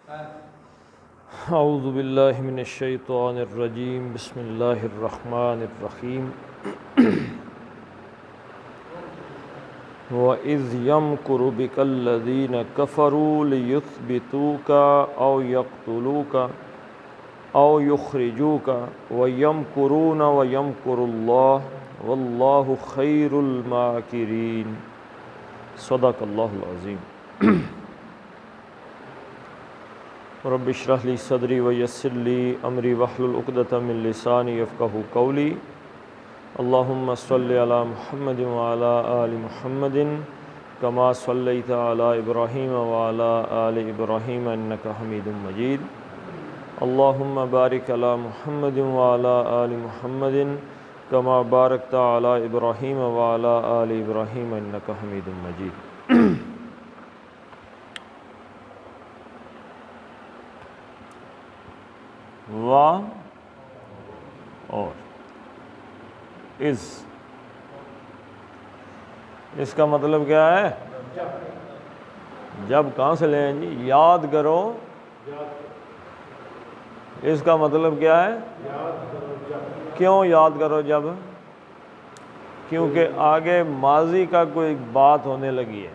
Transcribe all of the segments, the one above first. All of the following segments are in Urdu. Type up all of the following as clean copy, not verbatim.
اعوذ باللہ من الشیطان الرجیم بسم اللہ الرحمن الرحیم وَإِذْ يَمْكُرُ بِكَ الَّذِينَ كَفَرُوا لِيُثْبِتُوكَ أَوْ يَقْتُلُوكَ أَوْ يُخْرِجُوكَ وَيَمْكُرُونَ وَيَمْكُرُ اللَّهُ وَاللَّهُ خَيْرُ الْمَاكِرِينَ صدق اللہ العظیم۔ رب اشرح لی صدری ویسر لی امری واحلل عقدۃ من لسانی یفقہوا قولی۔ اللہم صلی علی محمد وعلی آل محمد کما صلیت علی ابراہیم وعلی آل ابراہیم انک حمید مجید۔ اللہم بارک علی محمد وعلی آل محمد کما بارکت علی ابراہیم وعلی آل ابراہیم انک حمید مجید۔ وا اور اس کا مطلب کیا ہے؟ جب کہاں سے لیں جی؟ یاد کرو۔ اس کا مطلب کیا ہے؟ کیوں یاد کرو جب؟ کیونکہ آگے ماضی کا کوئی بات ہونے لگی ہے۔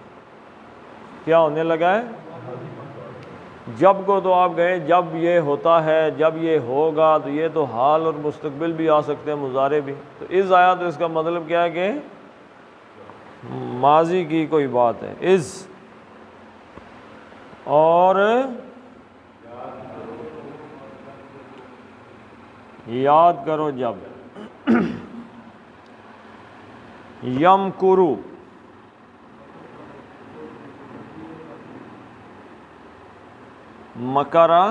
کیا ہونے لگا ہے؟ جب کو تو آپ گئے جب یہ ہوتا ہے، جب یہ ہوگا، تو یہ تو حال اور مستقبل بھی آ سکتے ہیں، مضارع بھی۔ تو اس آیا تو اس کا مطلب کیا ہے کہ ماضی کی کوئی بات ہے۔ از اور یاد کرو جب۔ یمکرو مکرا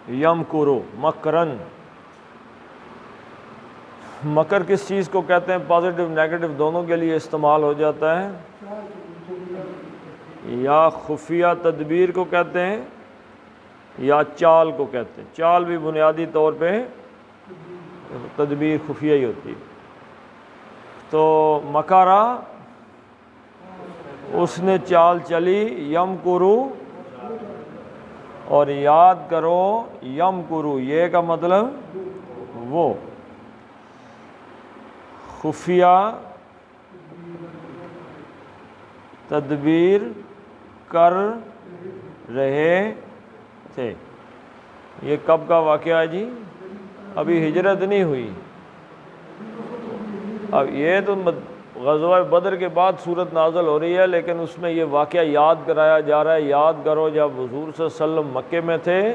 یمکرو مکرن۔ مکر کس چیز کو کہتے ہیں؟ پازیٹیو نیگیٹو دونوں کے لیے استعمال ہو جاتا ہے۔ یا خفیہ تدبیر کو کہتے ہیں یا چال کو کہتے ہیں۔ چال بھی بنیادی طور پہ تدبیر خفیہ ہی ہوتی ہے۔ تو مکرا اس نے چال چلی، یمکرو اور یاد کرو یمکرو، یہ کا مطلب وہ خفیہ تدبیر کر رہے تھے۔ یہ کب کا واقعہ ہے جی؟ ابھی ہجرت نہیں ہوئی۔ اب یہ تو غزوہ بدر کے بعد صورت نازل ہو رہی ہے، لیکن اس میں یہ واقعہ یاد کرایا جا رہا ہے۔ یاد کرو جب حضور صلی اللہ علیہ وسلم مکے میں تھے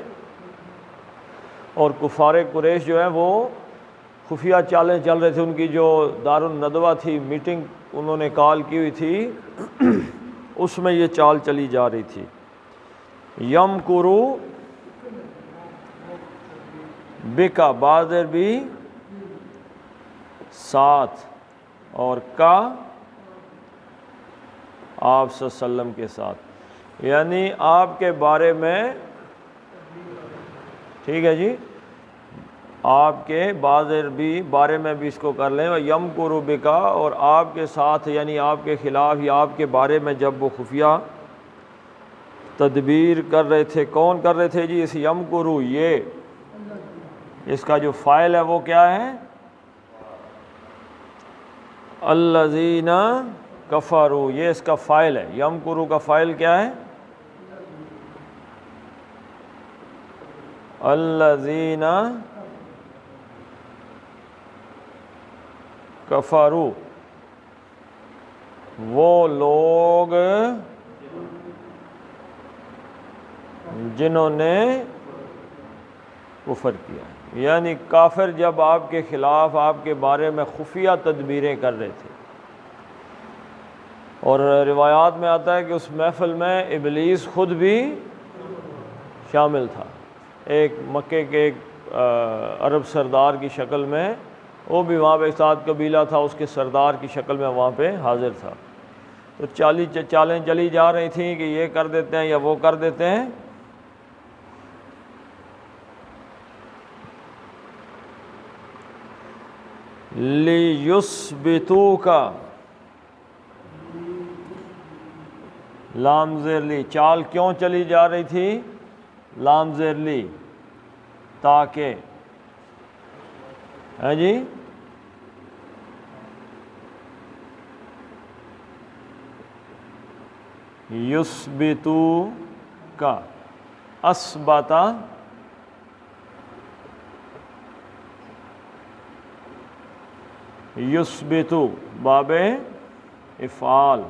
اور کفار قریش جو ہیں وہ خفیہ چالیں چل رہے تھے۔ ان کی جو دار الندوہ تھی، میٹنگ انہوں نے کال کی ہوئی تھی، اس میں یہ چال چلی جا رہی تھی۔ یمکرو بکا، بازر بھی ساتھ، اور کا آپ صلی اللہ علیہ وسلم کے ساتھ، یعنی آپ کے بارے میں، ٹھیک ہے جی، آپ کے بارے میں بھی اس کو کر لیں۔ یمکرو بکا، اور آپ کے ساتھ یعنی آپ کے خلاف یا آپ کے بارے میں جب وہ خفیہ تدبیر کر رہے تھے۔ کون کر رہے تھے جی؟ اس یمکرو، یہ اس کا جو فاعل ہے وہ کیا ہے؟ الذین کفروا، یہ اس کا فاعل ہے۔ یمکرو کا فاعل کیا ہے؟ الذین کفروا، وہ لوگ جنہوں نے کفر کیا۔ یعنی کافر جب آپ کے خلاف آپ کے بارے میں خفیہ تدبیریں کر رہے تھے، اور روایات میں آتا ہے کہ اس محفل میں ابلیس خود بھی شامل تھا۔ ایک مکے کے ایک عرب سردار کی شکل میں، وہ بھی وہاں پہ ساتھ قبیلہ تھا، اس کے سردار کی شکل میں وہاں پہ حاضر تھا۔ تو چالیں چلی جا رہی تھیں کہ یہ کر دیتے ہیں یا وہ کر دیتے ہیں۔ لیثبتوک، لام زیر لی، چال کیوں چلی جا رہی تھی؟ لام زیر لی، تاکہ، ہے جی، یثبتو کا، اثبتا، یثبتو باب افعال،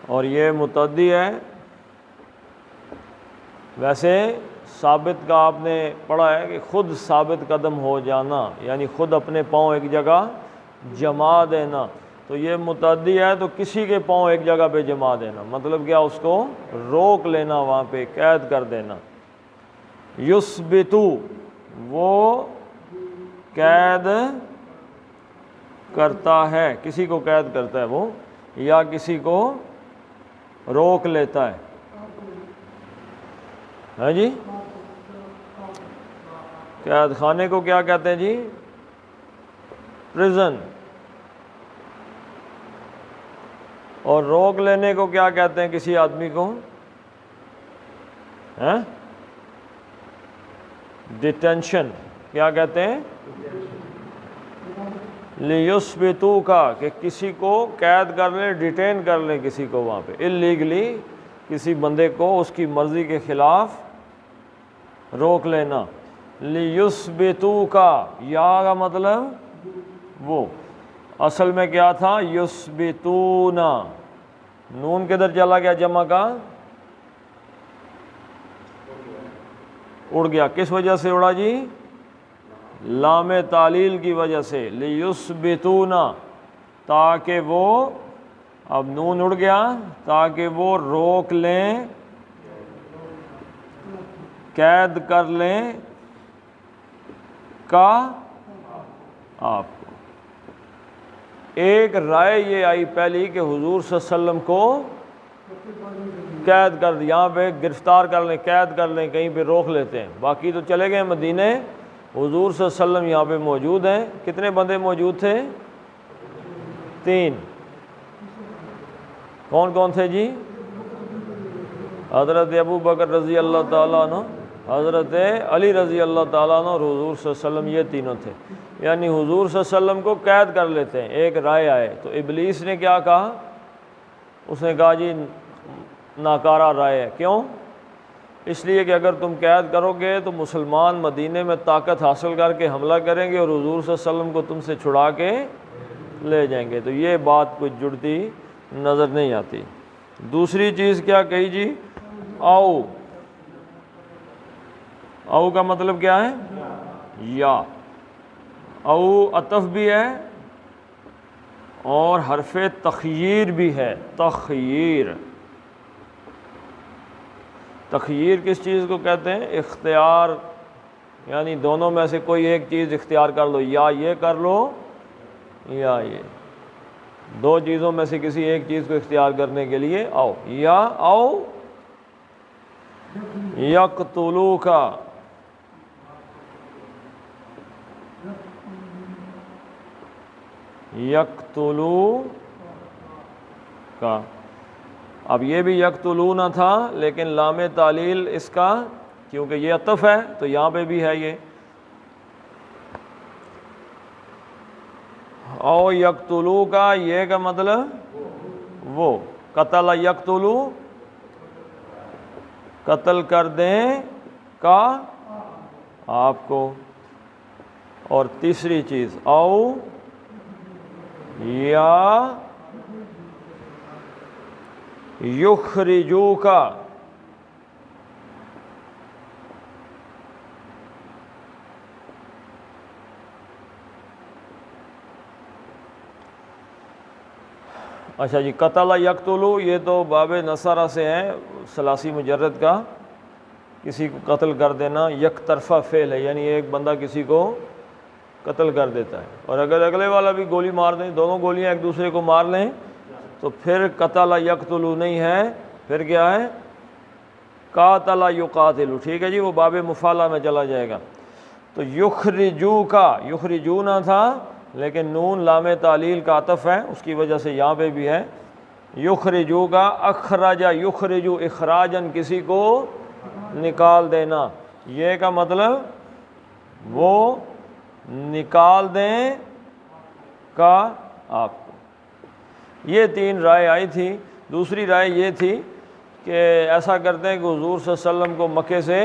اور یہ متعدی ہے۔ ویسے ثابت کا آپ نے پڑھا ہے کہ خود ثابت قدم ہو جانا، یعنی خود اپنے پاؤں ایک جگہ جما دینا، تو یہ متعدی ہے تو کسی کے پاؤں ایک جگہ پہ جما دینا، مطلب کیا؟ اس کو روک لینا، وہاں پہ قید کر دینا۔ یثبتو وہ قید کرتا ہے، کسی کو قید کرتا ہے وہ، یا کسی کو روک لیتا ہے، ہے جی۔ قید خانے کو کیا کہتے ہیں جی؟ پریزن۔ اور روک لینے کو کیا کہتے ہیں کسی آدمی کو؟ ڈیٹینشن۔ کیا کہتے ہیں؟ لیثبتو کا، کہ کسی کو قید کر لیں، ڈیٹین کر لیں کسی کو وہاں پہ اللیگلی، کسی بندے کو اس کی مرضی کے خلاف روک لینا۔ لیثبتو کا، یا کا مطلب وہ، اصل میں کیا تھا؟ یثبتونا، نون کدھر چلا گیا جمع کا؟ اڑ گیا، کس وجہ سے اڑا جی؟ لام تعلیل کی وجہ سے، لیثبتونا، تاکہ وہ، اب نون اڑ گیا، تاکہ وہ روک لیں، قید کر لیں کا آپ کو۔ ایک رائے یہ آئی پہلی کہ حضور صلی اللہ علیہ وسلم کو قید کر، یہاں پہ گرفتار کر لیں، قید کر لیں، کہیں پہ روک لیتے ہیں، باقی تو چلے گئے مدینے، حضور صلی اللہ علیہ وسلم یہاں پہ موجود ہیں۔ کتنے بندے موجود تھے؟ 3۔ کون کون تھے جی؟ حضرت ابو بکر رضی اللہ تعالیٰ عنہ، حضرت علی رضی اللہ تعالیٰ عنہ اور حضور صلی اللہ علیہ وسلم، یہ تینوں تھے، یعنی حضور صلی اللہ علیہ وسلم کو قید کر لیتے ہیں۔ ایک رائے آئے تو ابلیس نے کیا کہا؟ اس نے کہا جی ناکارہ رائے ہے۔ کیوں؟ اس لیے کہ اگر تم قید کرو گے تو مسلمان مدینے میں طاقت حاصل کر کے حملہ کریں گے اور حضور صلی اللہ علیہ وسلم کو تم سے چھڑا کے لے جائیں گے، تو یہ بات کچھ جڑتی نظر نہیں آتی۔ دوسری چیز کیا کہی جی؟ او، او کا مطلب کیا ہے؟ یا۔ او عطف بھی ہے اور حرف تخییر بھی ہے، تخییر۔ تخییر کس چیز کو کہتے ہیں؟ اختیار، یعنی دونوں میں سے کوئی ایک چیز اختیار کر لو، یا یہ کر لو یا یہ، دو چیزوں میں سے کسی ایک چیز کو اختیار کرنے کے لیے او، یا او یقتلو کا، یقتلو کا۔ اب یہ بھی یقتلون تھا لیکن لام تعلیل اس کا، کیونکہ یہ عطف ہے تو یہاں پہ بھی ہے یہ، او یقتلو کا، یہ کا مطلب وہ، قتل یقتلو، قتل کر دیں کا آپ کو۔ اور تیسری چیز او یا یخرجو کا، اچھا جی، قتل یقتلو یہ تو باب نصرہ سے ہے، ثلاثی مجرد کا، کسی کو قتل کر دینا یک طرفہ فعل ہے، یعنی ایک بندہ کسی کو قتل کر دیتا ہے، اور اگر اگلے والا بھی گولی مار دیں، دونوں گولیاں ایک دوسرے کو مار لیں تو پھر قتل یقتلو نہیں ہے، پھر کیا ہے؟ قاتل یقاتلو، ٹھیک ہے جی، وہ باب مفعلہ میں چلا جائے گا۔ تو یخرجو کا، یخرجونا تھا لیکن نون لام تعلیل کا عطف ہے، اس کی وجہ سے یہاں پہ بھی ہے یخرجو کا اخرجا یخرجو اخراجن، کسی کو نکال دینا، یہ کا مطلب وہ نکال دیں کا آپ کو۔ یہ 3 رائے آئی تھی۔ دوسری رائے یہ تھی کہ ایسا کرتے ہیں کہ حضور صلی اللہ علیہ وسلم کو مکے سے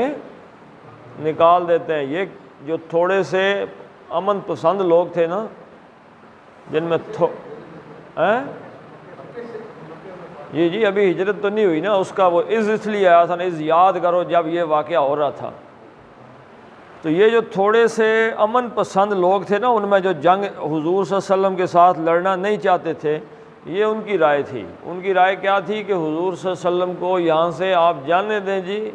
نکال دیتے ہیں۔ یہ جو تھوڑے سے امن پسند لوگ تھے نا، جن میں جی ابھی ہجرت تو نہیں ہوئی نا، اس کا وہ اس لیے آیا تھا نا، یاد کرو جب یہ واقعہ ہو رہا تھا۔ تو یہ جو تھوڑے سے امن پسند لوگ تھے نا، ان میں جو جنگ حضور صلی اللہ علیہ وسلم کے ساتھ لڑنا نہیں چاہتے تھے، یہ ان کی رائے تھی۔ ان کی رائے کیا تھی کہ حضور صلی اللہ علیہ وسلم کو یہاں سے آپ جانے دیں، جی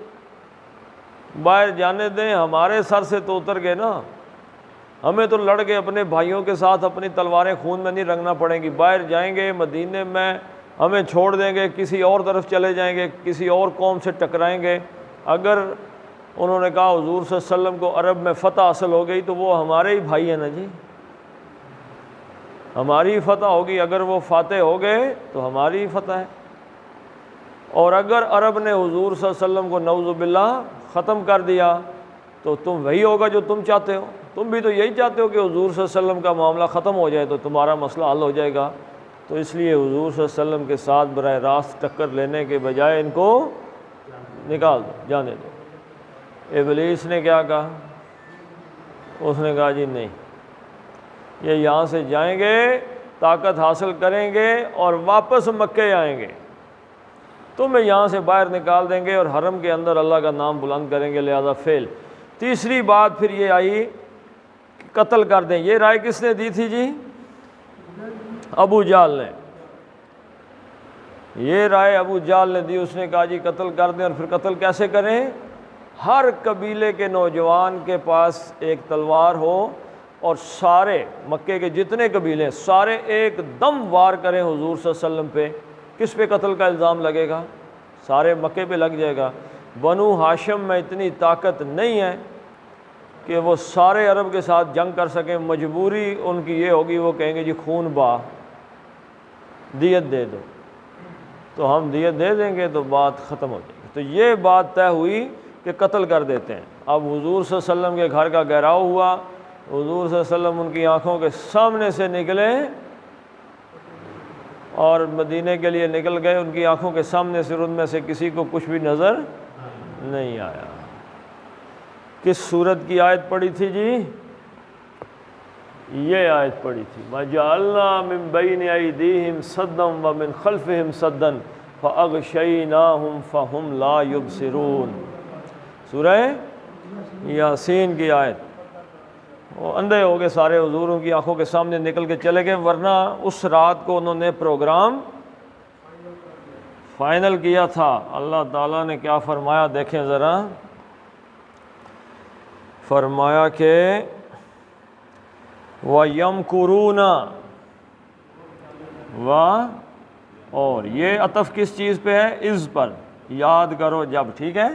باہر جانے دیں، ہمارے سر سے تو اتر گئے نا، ہمیں تو لڑ کے اپنے بھائیوں کے ساتھ اپنی تلواریں خون میں نہیں رنگنا پڑیں گی، باہر جائیں گے مدینے میں ہمیں چھوڑ دیں گے، کسی اور طرف چلے جائیں گے، کسی اور قوم سے ٹکرائیں گے۔ اگر انہوں نے کہا حضور صلی اللہ علیہ وسلم کو عرب میں فتح حاصل ہو گئی تو وہ ہمارے ہی بھائی ہیں نا جی، ہماری ہی فتح ہوگی، اگر وہ فاتح ہو گئے تو ہماری ہی فتح ہے۔ اور اگر عرب نے حضور صلی اللہ علیہ وسلم کو نعوذ باللہ ختم کر دیا تو تم وہی ہوگا جو تم چاہتے ہو، تم بھی تو یہی چاہتے ہو کہ حضور صلی اللہ علیہ وسلم کا معاملہ ختم ہو جائے تو تمہارا مسئلہ حل ہو جائے گا۔ تو اس لیے حضور صلی اللہ علیہ وسلم کے ساتھ براہ راست ٹکر لینے کے بجائے ان کو نکال دو، جانے دو۔ ابلیس نے کیا کہا؟ اس نے کہا جی نہیں، یہ یہاں سے جائیں گے، طاقت حاصل کریں گے اور واپس مکے آئیں گے، تمہیں یہاں سے باہر نکال دیں گے اور حرم کے اندر اللہ کا نام بلند کریں گے، لہذا فیل۔ تیسری بات پھر یہ آئی کہ قتل کر دیں۔ یہ رائے کس نے دی تھی جی؟ ابو جہل نے۔ یہ رائے ابو جہل نے دی، اس نے کہا جی قتل کر دیں۔ اور پھر قتل کیسے کریں؟ ہر قبیلے کے نوجوان کے پاس ایک تلوار ہو اور سارے مکے کے جتنے قبیلے سارے ایک دم وار کریں حضور صلی اللہ علیہ وسلم پہ۔ کس پہ قتل کا الزام لگے گا؟ سارے مکے پہ لگ جائے گا۔ بنو ہاشم میں اتنی طاقت نہیں ہے کہ وہ سارے عرب کے ساتھ جنگ کر سکیں، مجبوری ان کی یہ ہوگی، وہ کہیں گے جی خون بہا، دیت دے دو، تو ہم دیت دے دیں گے تو بات ختم ہو جائے گی۔ تو یہ بات طے ہوئی کہ قتل کر دیتے ہیں۔ اب حضور صلی اللہ علیہ وسلم کے گھر کا گھیراؤ ہوا، حضور صلی اللہ علیہ وسلم ان کی آنکھوں کے سامنے سے نکلے اور مدینے کے لیے نکل گئے، ان کی آنکھوں کے سامنے سے ان میں سے کسی کو کچھ بھی نظر نہیں آیا۔ کس سورت کی آیت پڑھی تھی جی؟ یہ آیت پڑھی تھی، وَجَعَلْنَا مِن بَيْنِ أَيْدِيهِمْ سَدًّا وَمِنْ خَلْفِهِمْ سَدًّا فَأَغْشَيْنَاهُمْ فَهُمْ لَا يُبْصِرُونَ۔ سورہ یاسین کی آیت۔ وہ اندھے ہو گئے سارے، حضوروں کی آنکھوں کے سامنے نکل کے چلے گئے، ورنہ اس رات کو انہوں نے پروگرام فائنل کیا تھا۔ اللہ تعالیٰ نے کیا فرمایا دیکھیں ذرا، فرمایا کہ وَيَمْكُرُونَ اور یہ عطف کس چیز پہ ہے؟ از پر، یاد کرو جب، ٹھیک ہے؟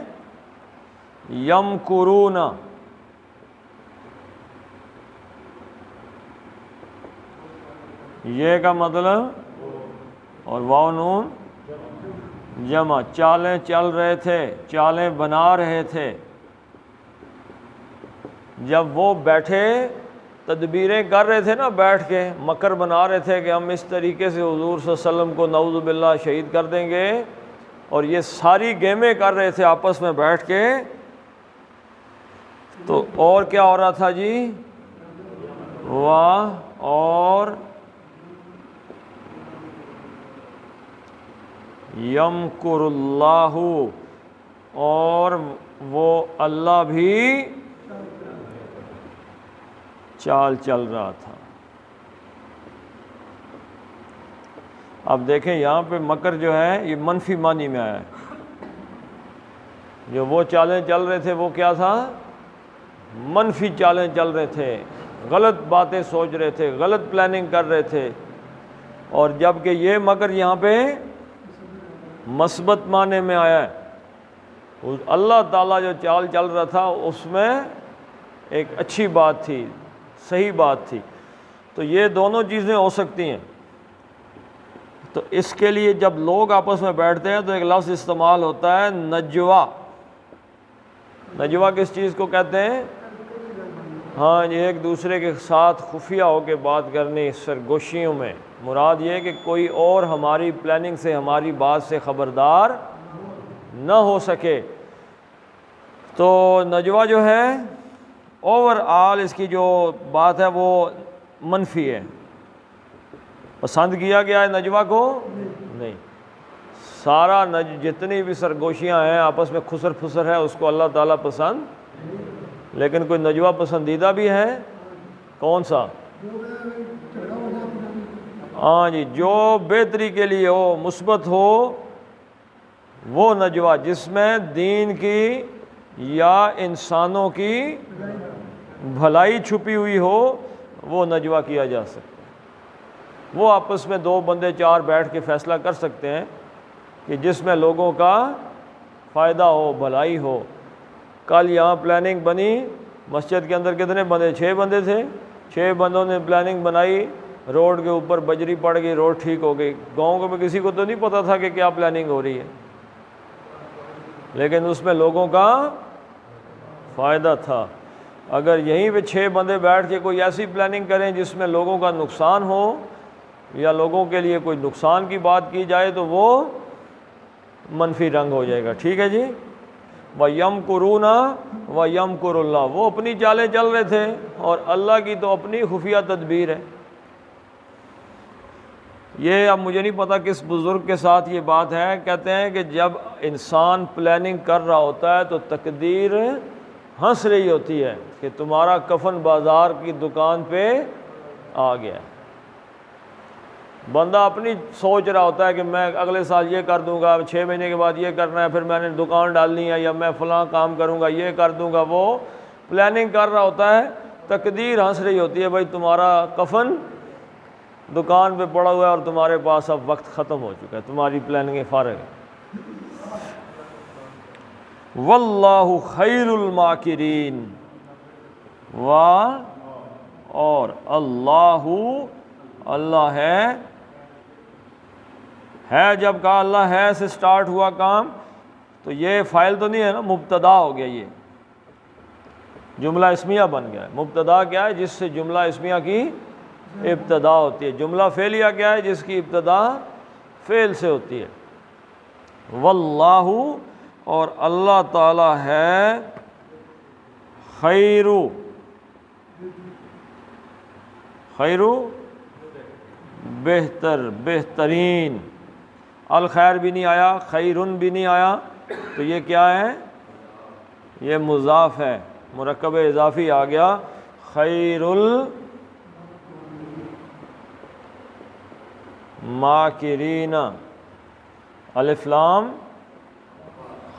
یمکرون، یہ کا مطلب، اور واو نون جمع، چالیں چل رہے تھے، چالیں بنا رہے تھے۔ جب وہ بیٹھے تدبیریں کر رہے تھے نا، بیٹھ کے مکر بنا رہے تھے کہ ہم اس طریقے سے حضور صلی اللہ علیہ وسلم کو نعوذ باللہ شہید کر دیں گے، اور یہ ساری گیمیں کر رہے تھے آپس میں بیٹھ کے، تو اور کیا ہو رہا تھا جی؟ واہ، اور یمکر اللہ، اور وہ اللہ بھی چال چل رہا تھا۔ اب دیکھیں یہاں پہ مکر جو ہے یہ منفی معنی میں آیا ہے، جو وہ چالیں چل رہے تھے وہ کیا تھا؟ منفی چالیں چل رہے تھے، غلط باتیں سوچ رہے تھے، غلط پلاننگ کر رہے تھے۔ اور جب کہ یہ مکر یہاں پہ مثبت معنی میں آیا ہے، اللہ تعالیٰ جو چال چل رہا تھا اس میں ایک اچھی بات تھی، صحیح بات تھی۔ تو یہ دونوں چیزیں ہو سکتی ہیں، تو اس کے لیے جب لوگ آپس میں بیٹھتے ہیں تو ایک لفظ استعمال ہوتا ہے نجوا. نجوا کس چیز کو کہتے ہیں؟ ہاں جی، ایک دوسرے کے ساتھ خفیہ ہو کے بات کرنی سرگوشیوں میں. مراد یہ کہ کوئی اور ہماری پلاننگ سے، ہماری بات سے خبردار نہ ہو سکے. تو نجوا جو ہے اوور آل اس کی جو بات ہے وہ منفی ہے. پسند کیا گیا ہے نجوا کو؟ نہیں. سارا جتنی بھی سرگوشیاں ہیں آپس میں خسر پھسر ہے اس کو اللہ تعالیٰ پسند. لیکن کوئی نجوا پسندیدہ بھی ہے. کون سا؟ ہاں جی، جو بہتری کے لیے ہو، مثبت ہو، وہ نجوا جس میں دین کی یا انسانوں کی بھلائی چھپی ہوئی ہو، وہ نجوا کیا جا سکتا ہے. وہ آپس میں دو بندے چار بیٹھ کے فیصلہ کر سکتے ہیں کہ جس میں لوگوں کا فائدہ ہو، بھلائی ہو. کل یہاں پلاننگ بنی، مسجد کے اندر کتنے بندے؟ 6 بندے تھے. 6 بندوں نے پلاننگ بنائی، روڈ کے اوپر بجری پڑ گئی، روڈ ٹھیک ہو گئی. گاؤں میں کسی کو تو نہیں پتہ تھا کہ کیا پلاننگ ہو رہی ہے، لیکن اس میں لوگوں کا فائدہ تھا. اگر یہیں پہ 6 بندے بیٹھ کے کوئی ایسی پلاننگ کریں جس میں لوگوں کا نقصان ہو یا لوگوں کے لیے کوئی نقصان کی بات کی جائے تو وہ منفی رنگ ہو جائے گا. ٹھیک ہے جی. وَيَمْكُرُونَ وَيَمْكُرُ اللَّهُ. وہ اپنی چالیں چل رہے تھے اور اللہ کی تو اپنی خفیہ تدبیر ہے. یہ اب مجھے نہیں پتا کس بزرگ کے ساتھ یہ بات ہے، کہتے ہیں کہ جب انسان پلاننگ کر رہا ہوتا ہے تو تقدیر ہنس رہی ہوتی ہے کہ تمہارا کفن بازار کی دکان پہ آ گیا. بندہ اپنی سوچ رہا ہوتا ہے کہ میں اگلے سال یہ کر دوں گا، 6 مہینے کے بعد یہ کرنا ہے، پھر میں نے دکان ڈالنی ہے، یا میں فلاں کام کروں گا، یہ کر دوں گا. وہ پلاننگ کر رہا ہوتا ہے، تقدیر ہنس رہی ہوتی ہے بھائی تمہارا کفن دکان پہ پڑا ہوا ہے اور تمہارے پاس اب وقت ختم ہو چکا ہے، تمہاری پلاننگ فارغ ہے. واللہ خیر الماکرین. اور اللہ ہے جب کہا اللہ ہے سے سٹارٹ ہوا کام تو یہ فائل تو نہیں ہے نا، مبتدا ہو گیا. یہ جملہ اسمیہ بن گیا ہے. مبتدا کیا ہے؟ جس سے جملہ اسمیہ کی ابتدا ہوتی ہے. جملہ فعلیہ کیا ہے؟ جس کی ابتدا فعل سے ہوتی ہے. واللہ، اور اللہ تعالی ہے خیر بہترین. الخیر بھی نہیں آیا، خیرن بھی نہیں آیا، تو یہ کیا ہے؟ یہ مضاف ہے، مرکب اضافی آ گیا. خیر الماکرین، الف لام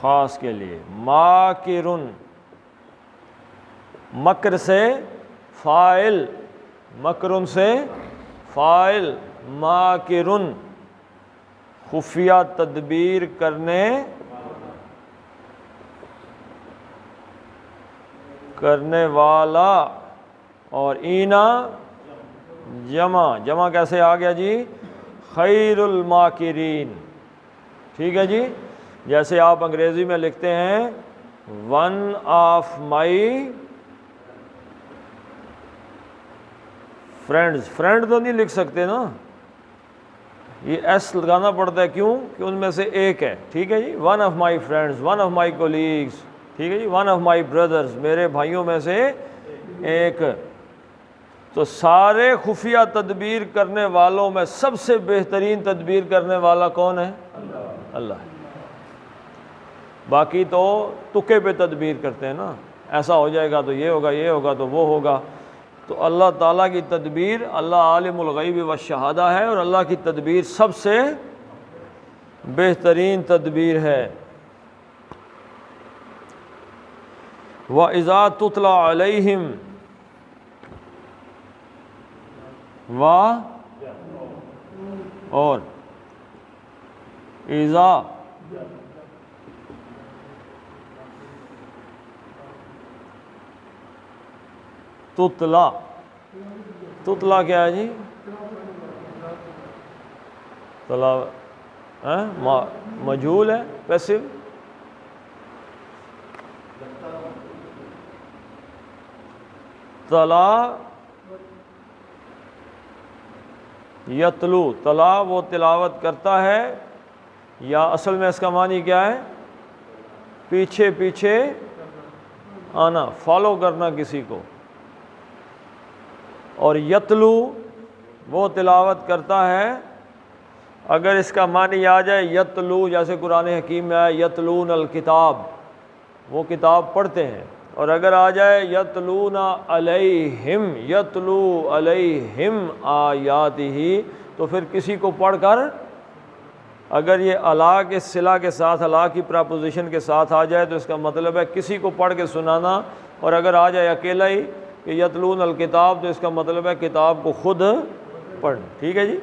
خاص کے لیے. ماکرن، مکر سے فاعل، مکرن سے فاعل. ماکرن، خفیہ تدبیر کرنے والا. اور اینا جمع کیسے آ گیا جی؟ خیر الماکرین. ٹھیک ہے جی. جیسے آپ انگریزی میں لکھتے ہیں one of my friends. Friend تو نہیں لکھ سکتے نا، یہ ایس لگانا پڑتا ہے. کیوں؟ کہ ان میں سے ایک ہے. ٹھیک ہے جی. One of my friends, one of my colleagues. ٹھیک ہے جی. ون آف مائی بردرز، میرے بھائیوں میں سے ایک. تو سارے خفیہ تدبیر کرنے والوں میں سب سے بہترین تدبیر کرنے والا کون ہے؟ اللہ ہے. باقی تو تکے پہ تدبیر کرتے ہیں نا، ایسا ہو جائے گا تو یہ ہوگا، یہ ہوگا تو وہ ہوگا. تو اللہ تعالیٰ کی تدبیر، اللہ عالم الغیب والشہادہ ہے، اور اللہ کی تدبیر سب سے بہترین تدبیر ہے. وَإِذَا تُتْلَى عَلَيْهِمْ اور اذا تتلا کیا ہے جی؟ مجہول ہے پیسو. تلا یتلو، تلا وہ تلاوت کرتا ہے، یا اصل میں اس کا معنی کیا ہے؟ پیچھے پیچھے آنا، فالو کرنا کسی کو. اور یتلو وہ تلاوت کرتا ہے. اگر اس کا معنی آ جائے یتلو، جیسے قرآن حکیم میں آیا یتلون الکتاب، وہ کتاب پڑھتے ہیں. اور اگر آ جائے یتلون علیہم، یتلو علیہم آیاتہ، تو پھر کسی کو پڑھ کر، اگر یہ الا کے صلہ کے ساتھ، الا کی پراپوزیشن کے ساتھ آ جائے تو اس کا مطلب ہے کسی کو پڑھ کے سنانا. اور اگر آ جائے اکیلا ہی کہ یتلون الکتاب، تو اس کا مطلب ہے کتاب کو خود پڑھنا. ٹھیک ہے جی.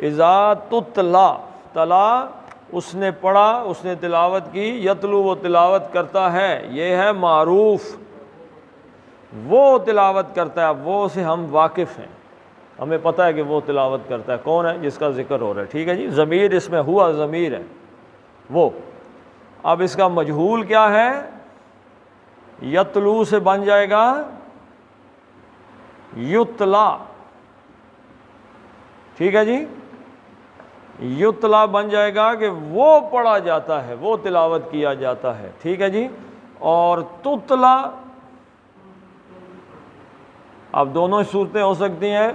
اذا تتلا، تلا اس نے پڑھا، اس نے تلاوت کی، یتلو وہ تلاوت کرتا ہے، یہ ہے معروف، وہ تلاوت کرتا ہے، وہ سے ہم واقف ہیں، ہمیں پتہ ہے کہ وہ تلاوت کرتا ہے. کون ہے؟ جس کا ذکر ہو رہا ہے. ٹھیک ہے جی. ضمیر اس میں ہوا ضمیر ہے وہ. اب اس کا مجہول کیا ہے؟ یتلو سے بن جائے گا یتلا. ٹھیک ہے جی. یتلا بن جائے گا کہ وہ پڑھا جاتا ہے، وہ تلاوت کیا جاتا ہے. ٹھیک ہے جی. اور تتلا، اب دونوں صورتیں ہو سکتی ہیں.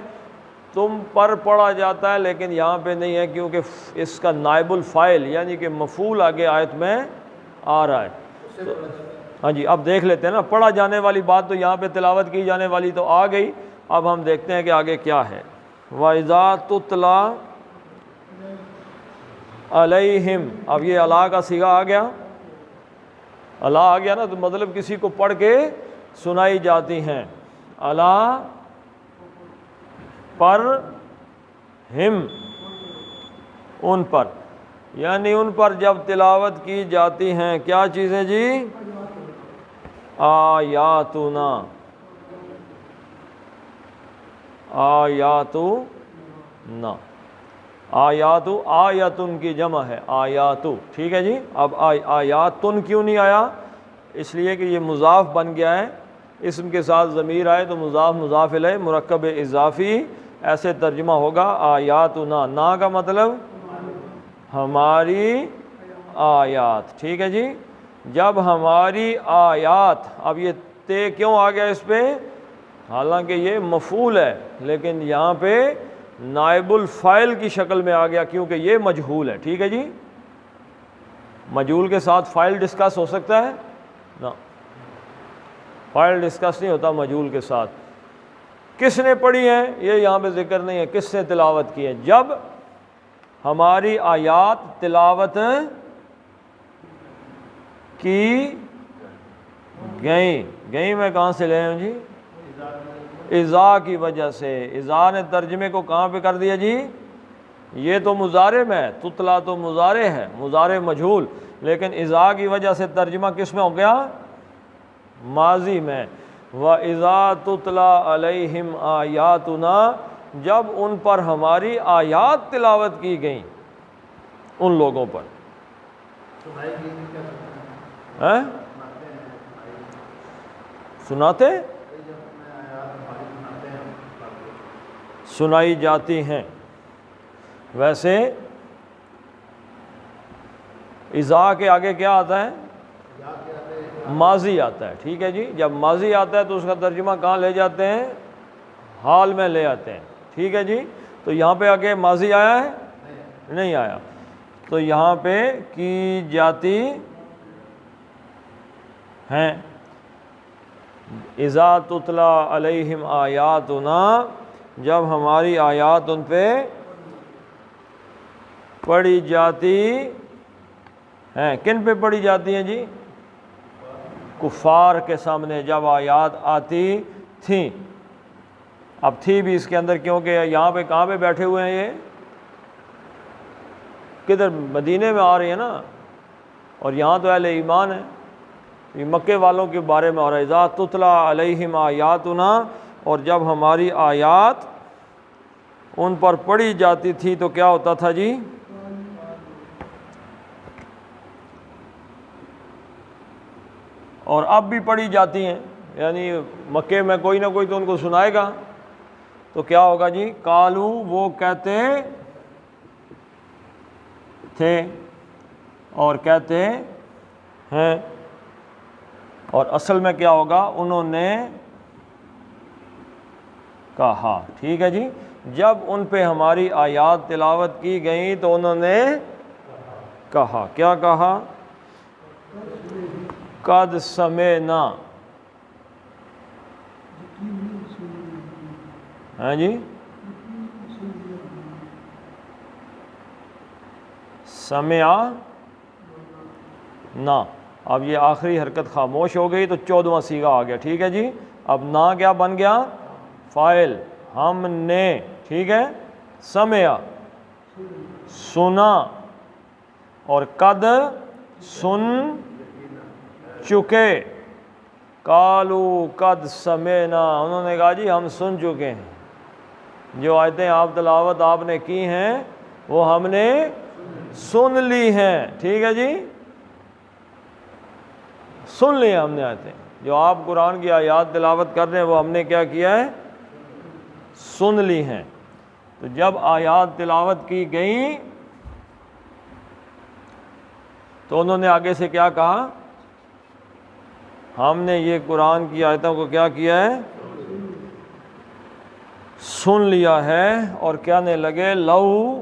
تم پر پڑھا جاتا ہے، لیکن یہاں پہ نہیں ہے کیونکہ اس کا نائب الفاعل یعنی کہ مفعول آگے آیت میں آ رہا ہے. ہاں جی. اب دیکھ لیتے ہیں نا، پڑھا جانے والی بات تو یہاں پہ تلاوت کی جانے والی تو آ گئی. اب ہم دیکھتے ہیں کہ آگے کیا ہے. وَإِذَا تُتْلَى عَلَيْهِمْ، اب یہ الا کا صیغہ آ گیا، الا آ گیا نا، تو مطلب کسی کو پڑھ کے سنائی جاتی ہیں. الا پر، ہم ان پر، یعنی ان پر جب تلاوت کی جاتی ہیں کیا چیزیں جی؟ آیاتنا، آیاتنا، آیاتو، آیاتن کی جمع ہے آیاتو. ٹھیک ہے جی. اب آیاتن کیوں نہیں آیا؟ اس لیے کہ یہ مضاف بن گیا ہے، اسم کے ساتھ ضمیر آئے تو مضاف مضاف الیہ مرکب اضافی، ایسے ترجمہ ہوگا آیاتنا. نا کا مطلب ہماری آیات. ٹھیک ہے جی. جب ہماری آیات، اب یہ تے کیوں آ گیا اس پہ؟ حالانکہ یہ مفعول ہے، لیکن یہاں پہ نائب الفاعل کی شکل میں آ گیا کیونکہ یہ مجہول ہے. ٹھیک ہے جی. مجہول کے ساتھ فاعل ڈسکس ہو سکتا ہے؟ نہ، فاعل ڈسکس نہیں ہوتا مجہول کے ساتھ. کس نے پڑھی ہے یہ یہاں پہ ذکر نہیں ہے، کس نے تلاوت کی ہے. جب ہماری آیات تلاوت کی گئیں میں کہاں سے لے آؤں جی؟ اذا کی وجہ سے. اذا نے ترجمے کو کہاں پہ کر دیا جی؟ یہ تو مضارع میں ہے، تتلا تو مضارع ہے، مضارع مجہول، لیکن اذا کی وجہ سے ترجمہ کس میں ہو گیا؟ ماضی میں. وَإِذَا تُتْلَى عَلَيْهِمْ آیاتنا، جب ان پر ہماری آیات تلاوت کی گئیں، ان لوگوں پر. سناتے سنائی جاتی ہیں. ویسے اذا کے آگے کیا آتا ہے؟ ماضی آتا ہے. ٹھیک ہے جی. جب ماضی آتا ہے تو اس کا ترجمہ کہاں لے جاتے ہیں؟ حال میں لے آتے ہیں. ٹھیک ہے جی. تو یہاں پہ آگے ماضی آیا ہے؟ نہیں آیا. تو یہاں پہ کی جاتی ہیں. اذا تتلا علیہم آیاتنا، جب ہماری آیات ان پہ پڑھی جاتی ہیں. کن پہ پڑھی جاتی ہیں جی؟ کفار کے سامنے جب آیات آتی تھیں. اب تھی بھی اس کے اندر کیونکہ یہاں پہ کہاں پہ بیٹھے ہوئے ہیں؟ یہ کدھر؟ مدینے میں آ رہی ہے نا، اور یہاں تو اہل ایمان ہے. یہ مکے والوں کے بارے میں ہو رہا ہے. اذا تتلا علیہم آیاتنا، اور جب ہماری آیات ان پر پڑھی جاتی تھی تو کیا ہوتا تھا جی؟ اور اب بھی پڑھی جاتی ہیں، یعنی مکے میں کوئی نہ کوئی تو ان کو سنائے گا، تو کیا ہوگا جی؟ قالو، وہ کہتے تھے اور کہتے ہیں، اور اصل میں کیا ہوگا؟ انہوں نے کہا۔ ٹھیک ہے جی، جب ان پہ ہماری آیات تلاوت کی گئیں تو انہوں نے کہا، کیا کہا؟ قد سمعنا، ہاں جی، سمعنا۔ اب یہ آخری حرکت خاموش ہو گئی تو 14واں صیغہ آ گیا۔ ٹھیک ہے جی، اب نا کیا بن گیا؟ فاعل، ہم نے، ٹھیک ہے، سمعا سنا، اور قد سن چکے، قالو قد سمعنا، انہوں نے کہا جی ہم سن چکے ہیں، جو آیتیں آپ تلاوت آپ نے کی ہیں وہ ہم نے سن لی ہیں۔ ٹھیک ہے جی، سن لی ہم نے آیتیں، جو آپ قرآن کی آیات تلاوت کر رہے ہیں وہ ہم نے کیا کیا ہے؟ سن لی ہیں۔ تو جب آیات تلاوت کی گئیں تو انہوں نے آگے سے کیا کہا؟ ہم نے یہ قرآن کی آیتوں کو کیا کیا ہے؟ سن لیا ہے، اور کہنے لگے لو،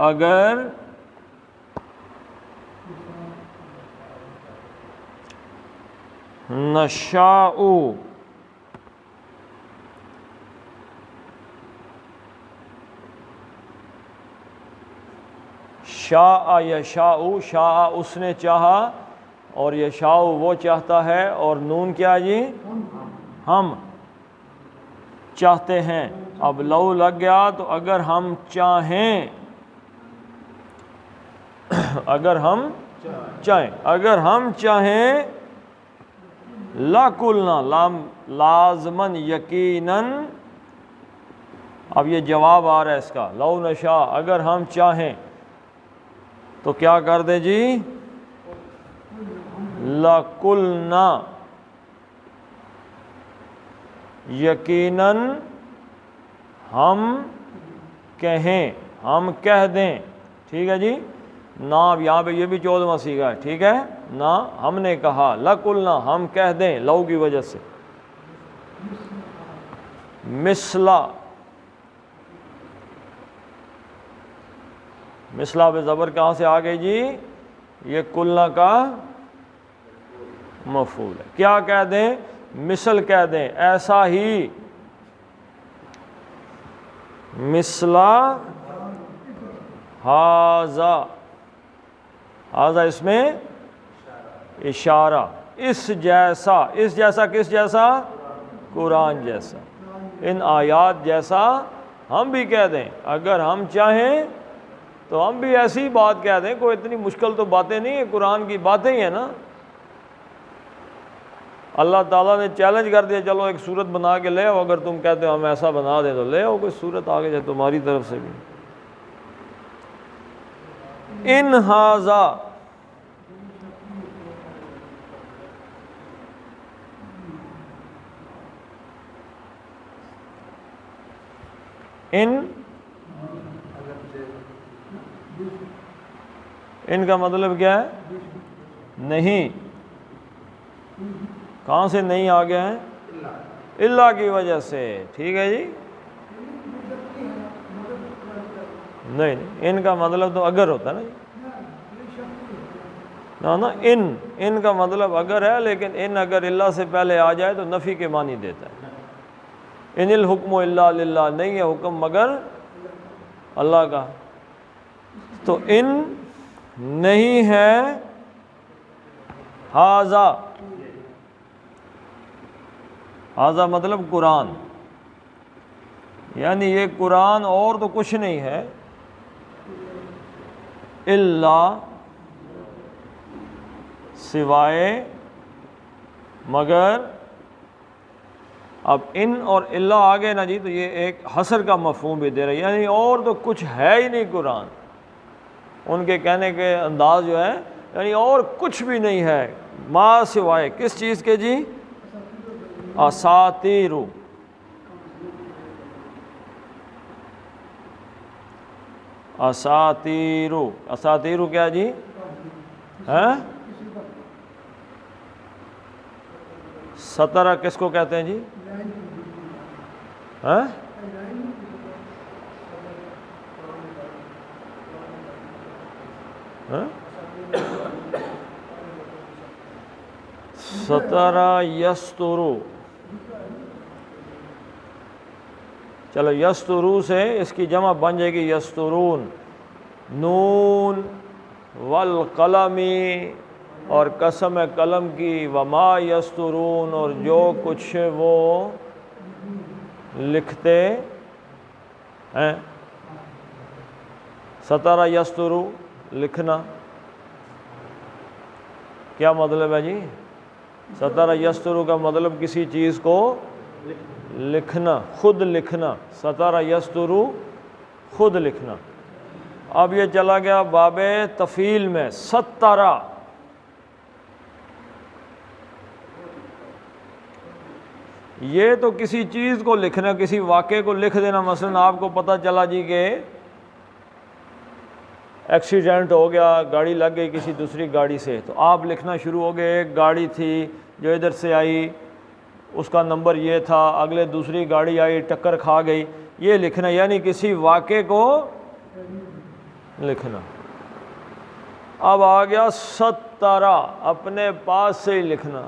اگر نشاء، شاء یشاء، شاء اس نے چاہا، اور یشاء وہ چاہتا ہے، اور نون کیا جی؟ ہم چاہتے ہیں۔ اب لو لگ گیا تو اگر ہم چاہیں، اگر ہم چاہیں، اگر ہم چاہیں، لَقُلْنَا، لازماً، یقیناً، اب یہ جواب آ رہا ہے اس کا، لو نشاء، اگر ہم چاہیں تو کیا کر دیں جی؟ لَقُلْنَا، یقیناً ہم کہیں، ہم کہہ دیں۔ ٹھیک ہے جی، نا اب یہاں پہ یہ بھی 14واں صیغہ ہے۔ ٹھیک ہے، نا ہم نے کہا، لَقُلْنَا ہم کہہ دیں، لو کی وجہ سے، مثلا، مثلا پہ زبر کہاں سے آ گئی جی؟ یہ کلنا کا مفعول ہے۔ کیا کہہ دیں؟ مثل کہہ دیں، ایسا ہی، مثلا ھذا، ھذا اس میں اشارہ، اس جیسا، اس جیسا کس جیسا؟ قرآن جیسا، ان آیات جیسا ہم بھی کہہ دیں، اگر ہم چاہیں تو ہم بھی ایسی بات کہہ دیں، کوئی اتنی مشکل تو باتیں نہیں ہیں، قرآن کی باتیں ہی ہیں نا۔ اللہ تعالیٰ نے چیلنج کر دیا، چلو ایک صورت بنا کے لے آؤ، اگر تم کہتے ہو ہم ایسا بنا دیں تو لے آؤ کوئی صورت آگے جائے تمہاری طرف سے بھی۔ ان ھذا، ان کا مطلب کیا ہے؟ نہیں، کہاں سے نہیں آ گیا ہے؟ اللہ کی وجہ سے۔ ٹھیک ہے جی، نہیں، ان کا مطلب تو اگر ہوتا ہے نا، نا، ان کا مطلب اگر ہے، لیکن ان اگر اللہ سے پہلے آ جائے تو نفی کے معنی دیتا ہے۔ ان الحکم الا للہ، نہیں ہے حکم مگر اللہ کا، تو ان نہیں ہے ھذا، ھذا مطلب قرآن، یعنی یہ قرآن اور تو کچھ نہیں ہے، الا سوائے، مگر اب ان اور الا آگے نا جی تو یہ ایک حصر کا مفہوم بھی دے رہا ہے، یعنی اور تو کچھ ہے ہی نہیں قرآن، ان کے کہنے کے انداز جو ہے یعنی اور کچھ بھی نہیں ہے ما سوائے کس چیز کے جی؟ اساطیرو، اساطیرو، اساطیرو کیا جی؟ ہیں؟ سترہ کس کو کہتے ہیں جی؟ ہیں؟ سترہ یسترو، چلو یسترو سے اس کی جمع بن جائے گی یسترون، نون والقلم، اور قسم ہے قلم کی، وما یسترون، اور جو کچھ وہ لکھتے ہیں، سترہ یسترو لکھنا، کیا مطلب ہے جی؟ سترہ یسترو کا مطلب کسی چیز کو لکھنا، خود لکھنا، سترہ یسترو خود لکھنا۔ اب یہ چلا گیا باب تفعیل میں، سترہ، یہ تو کسی چیز کو لکھنا، کسی واقعے کو لکھ دینا، مثلا آپ کو پتہ چلا جی کہ ایکسیڈنٹ ہو گیا، گاڑی لگ گئی کسی دوسری گاڑی سے، تو آپ لکھنا شروع ہو گئے ایک گاڑی تھی جو ادھر سے آئی، اس کا نمبر یہ تھا، اگلے دوسری گاڑی آئی ٹکر کھا گئی، یہ لکھنا، یعنی کسی واقعے کو لکھنا۔ اب آ گیا سترہ، اپنے پاس سے ہی لکھنا۔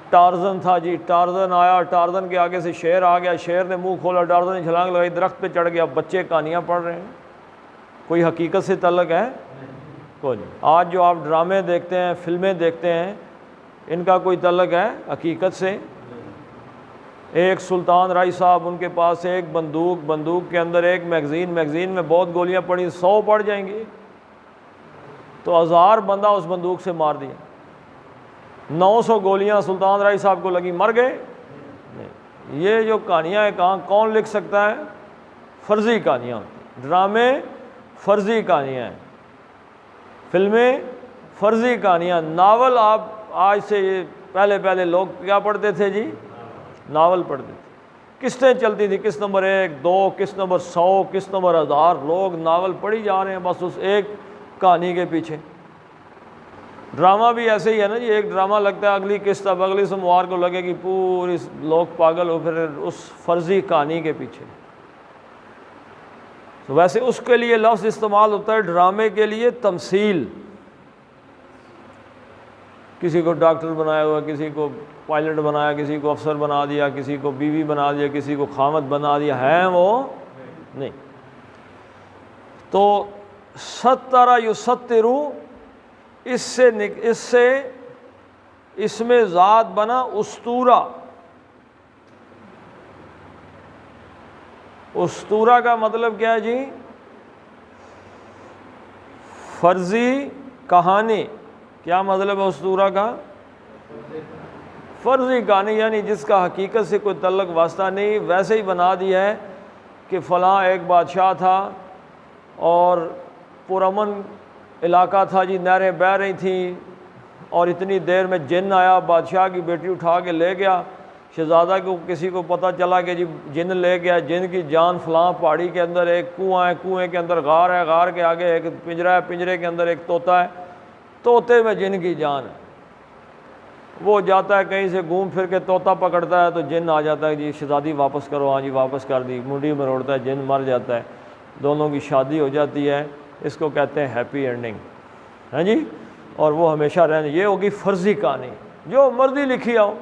ٹارزن تھا جی، ٹارزن آیا، ٹارزن کے آگے سے شیر آ گیا، شیر نے منہ کھولا، ٹارزن نے چھلانگ لگائی، درخت پہ چڑھ گیا، بچے کہانیاں پڑھ رہے ہیں، کوئی حقیقت سے تعلق ہے؟ کوئی نہیں۔ آج جو آپ ڈرامے دیکھتے ہیں، فلمیں دیکھتے ہیں، ان کا کوئی تعلق ہے حقیقت سے؟ ایک سلطان رائی صاحب، ان کے پاس ایک بندوق، بندوق کے اندر ایک میگزین، میگزین میں بہت گولیاں پڑی، 100 پڑ جائیں گی تو 1000 بندہ اس بندوق سے مار دیا، 900 گولیاں سلطان رائی صاحب کو لگی، مر گئے نہیں۔ یہ جو کہانیاں ہیں کہاں کون لکھ سکتا ہے؟ فرضی کہانیاں، ڈرامے فرضی کہانیاں ہیں، فلمیں فرضی کہانیاں، ناول آپ آج سے پہلے لوگ کیا پڑھتے تھے جی؟ ناول پڑھتے تھے، قسطیں چلتی تھی، قسط نمبر 1 2، قسط نمبر 100، قسط نمبر 1000، لوگ ناول پڑھی جا رہے ہیں بس اس ایک کہانی کے پیچھے۔ ڈرامہ بھی ایسے ہی ہے نا جی، ایک ڈرامہ لگتا ہے، اگلی قسط اب اگلی سوموار کو لگے گی، پوری لوگ پاگل ہو پھر اس فرضی کہانی کے پیچھے۔ تو ویسے اس کے لیے لفظ استعمال ہوتا ہے ڈرامے کے لیے تمثیل، کسی کو ڈاکٹر بنایا ہوا، کسی کو پائلٹ بنایا، کسی کو افسر بنا دیا، کسی کو بیوی بنا دیا، کسی کو خامد بنا دیا، ہے وہ نہیں۔ تو سترہ یسترو، اس سے اس میں ذات بنا استورہ۔ استورہ کا مطلب کیا ہے جی؟ فرضی کہانی۔ کیا مطلب ہے استورہ کا؟ فرضی کہانی، یعنی جس کا حقیقت سے کوئی تعلق واسطہ نہیں، ویسے ہی بنا دیا ہے کہ فلاں ایک بادشاہ تھا اور پرامن علاقہ تھا جی، نہریں بہہ رہی تھیں اور اتنی دیر میں جن آیا، بادشاہ کی بیٹی اٹھا کے لے گیا، شہزادہ کو کسی کو پتہ چلا کہ جی جن لے گیا، جن کی جان فلاں پہاڑی کے اندر ایک کنواں ہے، کنویں کے اندر غار ہے، غار کے آگے ایک پنجرہ ہے، پنجرے کے اندر ایک طوطا ہے، طوطے میں جن کی جان ہے۔ وہ جاتا ہے کہیں سے گھوم پھر کے طوطا پکڑتا ہے تو جن آ جاتا ہے جی شہزادی واپس کرو، ہاں جی واپس کر دی، منڈی میں روڑتا ہے، جن مر جاتا ہے، دونوں کی شادی ہو جاتی ہے، اس کو کہتے ہیں ہیپی اینڈنگ، ہاں جی، اور وہ ہمیشہ رہنے۔ یہ ہوگی فرضی کہانی، جو مرضی لکھی آؤ۔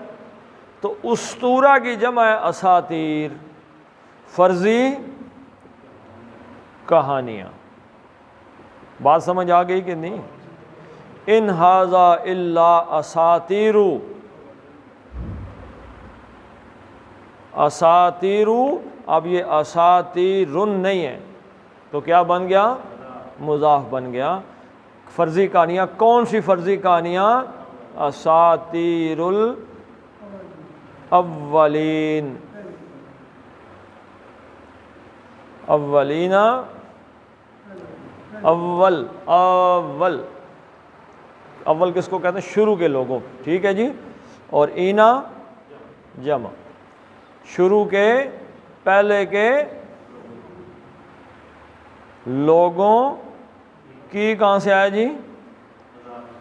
تو استورہ کی جمع ہے اساطیر، فرضی کہانیاں۔ بات سمجھ آ گئی کہ نہیں؟ ان ھذا الا اساطیر، اساطیر، اب یہ اساطیر نہیں ہے تو کیا بن گیا؟ مضاف بن گیا۔ فرضی کہانیاں کون سی فرضی کہانیاں؟ اساطیر اولین، اولینا، اول، اول، اول کس کو کہتے ہیں؟ شروع کے لوگوں، ٹھیک ہے جی. اور اینا جمع، شروع کے، پہلے کے لوگوں کی، کہاں سے آیا جی؟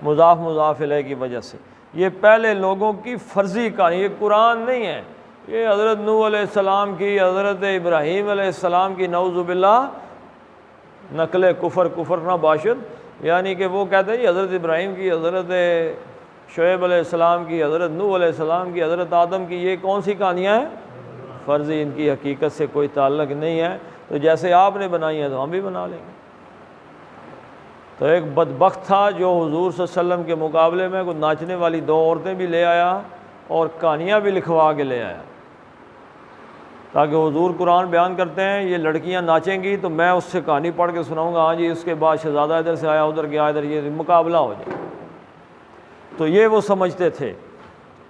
مضاف مضاف الیہ کی وجہ سے. یہ پہلے لوگوں کی فرضی کہانی، یہ قرآن نہیں ہے، یہ حضرت نوح علیہ السلام کی، حضرت ابراہیم علیہ السلام کی، نعوذ باللہ نقل کفر نہ باشد. یعنی کہ وہ کہتے ہیں جی حضرت ابراہیم کی، حضرت شعیب علیہ السلام کی، حضرت نوح علیہ السلام کی، حضرت آدم کی، یہ کون سی کہانیاں ہیں؟ فرضی، ان کی حقیقت سے کوئی تعلق نہیں ہے. تو جیسے آپ نے بنائی ہیں تو ہم بھی بنا لیں گے. تو ایک بدبخت تھا جو حضور صلی اللہ علیہ وسلم کے مقابلے میں کوئی ناچنے والی 2 عورتیں بھی لے آیا اور کہانیاں بھی لکھوا کے لے آیا، تاکہ حضور قرآن بیان کرتے ہیں یہ لڑکیاں ناچیں گی تو میں اس سے کہانی پڑھ کے سناؤں گا، ہاں جی اس کے بعد شہزادہ ادھر سے آیا، ادھر گیا، ادھر، یہ مقابلہ ہو جائے. تو یہ وہ سمجھتے تھے،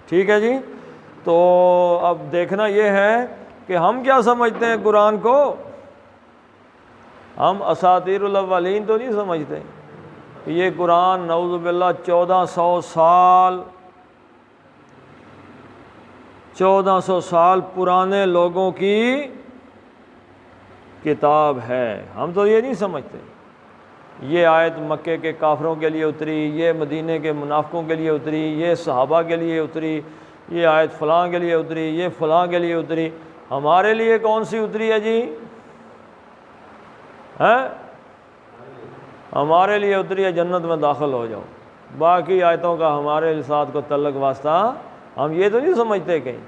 ٹھیک ہے جی. تو اب دیکھنا یہ ہے کہ ہم کیا سمجھتے ہیں قرآن کو. ہم اساطیر الاولین تو نہیں سمجھتے. یہ قرآن نعوذ باللہ 1400 سال پرانے لوگوں کی کتاب ہے. ہم تو یہ نہیں سمجھتے یہ آیت مکے کے کافروں کے لیے اتری، یہ مدینے کے منافقوں کے لیے اتری، یہ صحابہ کے لیے اتری، یہ آیت فلاں کے لیے اتری، یہ فلاں کے لیے اتری. ہمارے لیے کون سی اتری ہے جی؟ ہمارے لیے اتری ہے جنت میں داخل ہو جاؤ. باقی آیتوں کا ہمارے ساتھ کو تعلق واسطہ ہم یہ تو نہیں سمجھتے کہیں.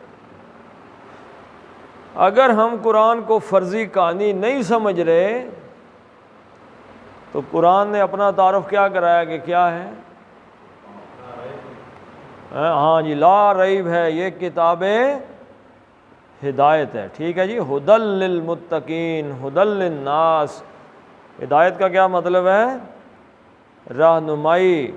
اگر ہم قرآن کو فرضی کہانی نہیں سمجھ رہے تو قرآن نے اپنا تعارف کیا کرایا کہ کیا ہے؟ ہاں جی، لا ریب ہے، یہ کتاب ہدایت ہے، ٹھیک ہے جی. ہدی للمتقین، ہدی للناس. ہدایت کا کیا مطلب ہے؟ رہنمائی.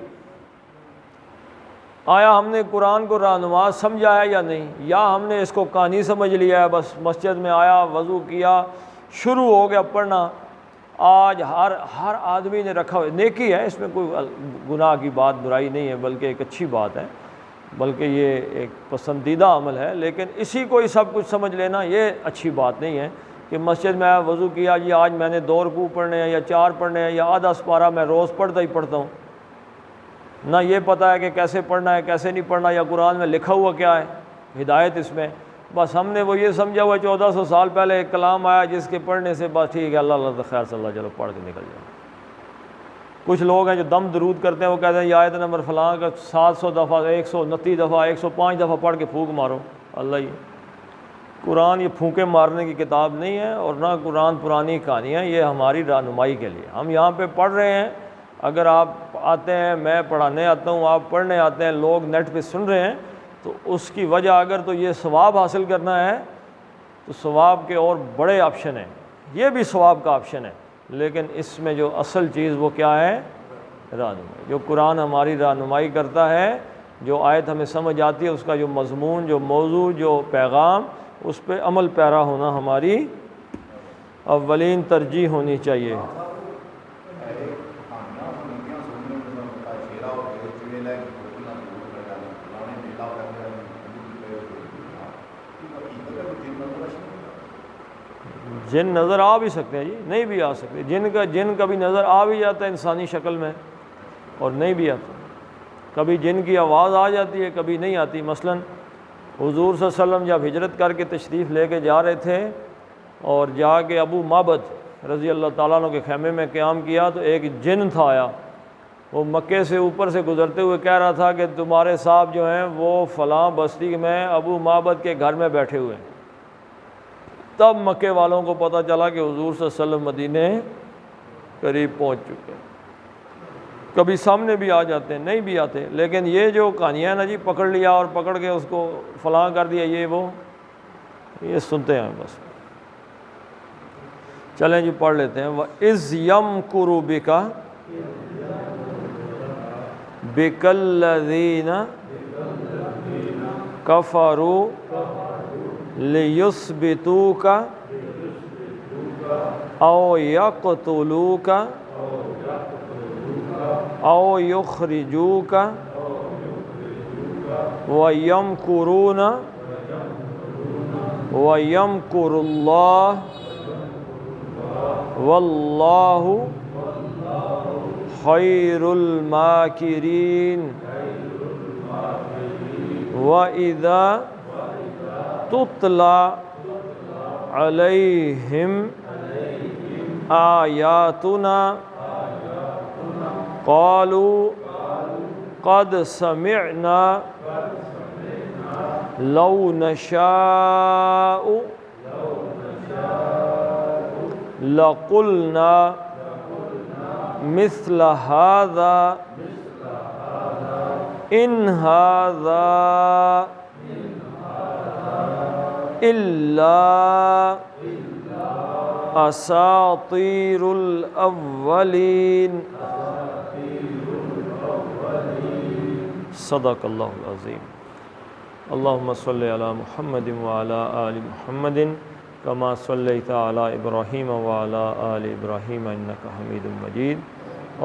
آیا ہم نے قرآن کو رہنما سمجھا ہے یا نہیں؟ یا ہم نے اس کو کہانی سمجھ لیا ہے، بس مسجد میں آیا، وضو کیا، شروع ہو گیا پڑھنا. آج ہر آدمی نے رکھا ہوا، نیکی ہے، اس میں کوئی گناہ کی بات، برائی نہیں ہے، بلکہ ایک اچھی بات ہے، بلکہ یہ ایک پسندیدہ عمل ہے. لیکن اسی کو ہی سب کچھ سمجھ لینا یہ اچھی بات نہیں ہے کہ مسجد میں آیا، وضو کیا، جی آج میں نے 2 رکوع پڑھنے ہیں یا 4 پڑھنے ہیں یا آدھا سپارہ میں روز پڑھتا ہی پڑھتا ہوں. نہ یہ پتہ ہے کہ کیسے پڑھنا ہے کیسے نہیں پڑھنا، یا قرآن میں لکھا ہوا کیا ہے، ہدایت اس میں. بس ہم نے وہ یہ سمجھا ہوا 1400 سال پہلے ایک کلام آیا جس کے پڑھنے سے بس ٹھیک ہے، اللہ اللہ خیر صلی اللہ، چلو پڑھ کے نکل جائے. کچھ لوگ ہیں جو دم درود کرتے ہیں، وہ کہتے ہیں یہ آیت نمبر فلاں کا 700 دفعہ، 129 دفعہ، 105 دفعہ پڑھ کے پھونک مارو. اللہ ہی قرآن یہ پھونکے مارنے کی کتاب نہیں ہے، اور نہ قرآن پرانی کہانیاں، یہ ہماری رہنمائی کے لیے. ہم یہاں پہ پڑھ رہے ہیں، اگر آپ آتے ہیں، میں پڑھانے آتا ہوں، آپ پڑھنے آتے ہیں، لوگ نیٹ پہ سن رہے ہیں، تو اس کی وجہ اگر تو یہ ثواب حاصل کرنا ہے تو ثواب کے اور بڑے آپشن ہیں، یہ بھی ثواب کا آپشن ہے. لیکن اس میں جو اصل چیز وہ کیا ہے؟ رہنمائی. جو قرآن ہماری رہنمائی کرتا ہے، جو آیت ہمیں سمجھ آتی ہے، اس کا جو مضمون، جو موضوع، جو پیغام، اس پہ عمل پیرا ہونا ہماری اولین ترجیح ہونی چاہیے. جن نظر آ بھی سکتے ہیں جی، نہیں بھی آ سکتے. جن کبھی نظر آ بھی جاتا ہے انسانی شکل میں، اور نہیں بھی آتا. کبھی جن کی آواز آ جاتی ہے، کبھی نہیں آتی. مثلا حضور صلی اللہ علیہ وسلم جب ہجرت کر کے تشریف لے کے جا رہے تھے اور جا کے ابو معبد رضی اللہ تعالیٰ عنہ کے خیمے میں قیام کیا، تو ایک جن تھا آیا، وہ مکے سے اوپر سے گزرتے ہوئے کہہ رہا تھا کہ تمہارے صاحب جو ہیں وہ فلاں بستی میں ابو معبد کے گھر میں بیٹھے ہوئے ہیں. تب مکے والوں کو پتہ چلا کہ حضور صلی اللہ علیہ وسلم مدینے قریب پہنچ چکے. کبھی سامنے بھی آ جاتے ہیں، نہیں بھی آتے. لیکن یہ جو کہانیاں نا جی، پکڑ لیا اور پکڑ کے اس کو فلاں کر دیا، یہ سنتے ہیں بس. چلیں جی پڑھ لیتے ہیں. وَإِذْ يَمْكُرُ بِكَ الَّذِينَ کفروا لیثبتوک او یقتلوک او یخرجوک ویمکرون ویمکر اللہ واللہ خیر الماکرین وَإِذَا تُتْلَى عَلَيْهِمْ آيَاتُنَا قَالُوا قَدْ سَمِعْنَا لَوْ نَشَاءُ لَقُلْنَا مِثْلَ هَذَا إِنْ هَذَا إِلَّا أَسَاطِيرُ الْأَوَّلِينَ صدق اللہ العظیم۔ اللہم صلی علی محمد وعلی آل محمد کما صلیت علی ابراہیم وعلی آل ابراہیم انک حمید مجید۔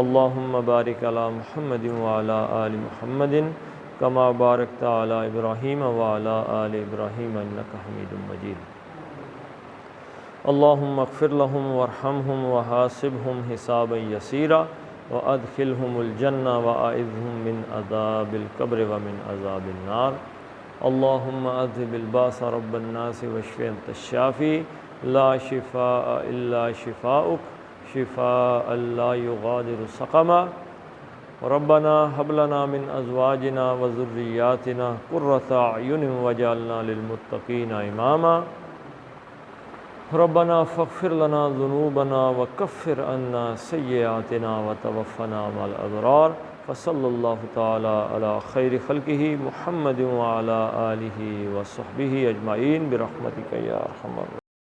اللہم بارک علی محمد وعلی آل محمد کما بارکت علی ابراہیم وعلی آل ابراہیم انک حمید مجید۔ اللہم اغفر لهم وارحمهم وحاسبهم حسابا یسیرا وادخلهم الجنہ واعذهم من عذاب القبر ومن عذاب النار۔ اللہم اذهب الباس رب الناس واشف انت الشافی لا شفاء الا شفاؤک شفاء لا یغادر سقما۔ ربنا هب لنا من ازواجنا وذرياتنا قرة اعین واجعلنا للمتقین اماما۔ ربنا فاغفر لنا ذنوبنا وكفر عنا سيئاتنا وتوفنا مع الابرار۔ وصلی اللہ تعالی علی خیر خلقہ محمد وعلی آلہ وصحبہ اجمعین برحمتک یا ارحم الراحمین۔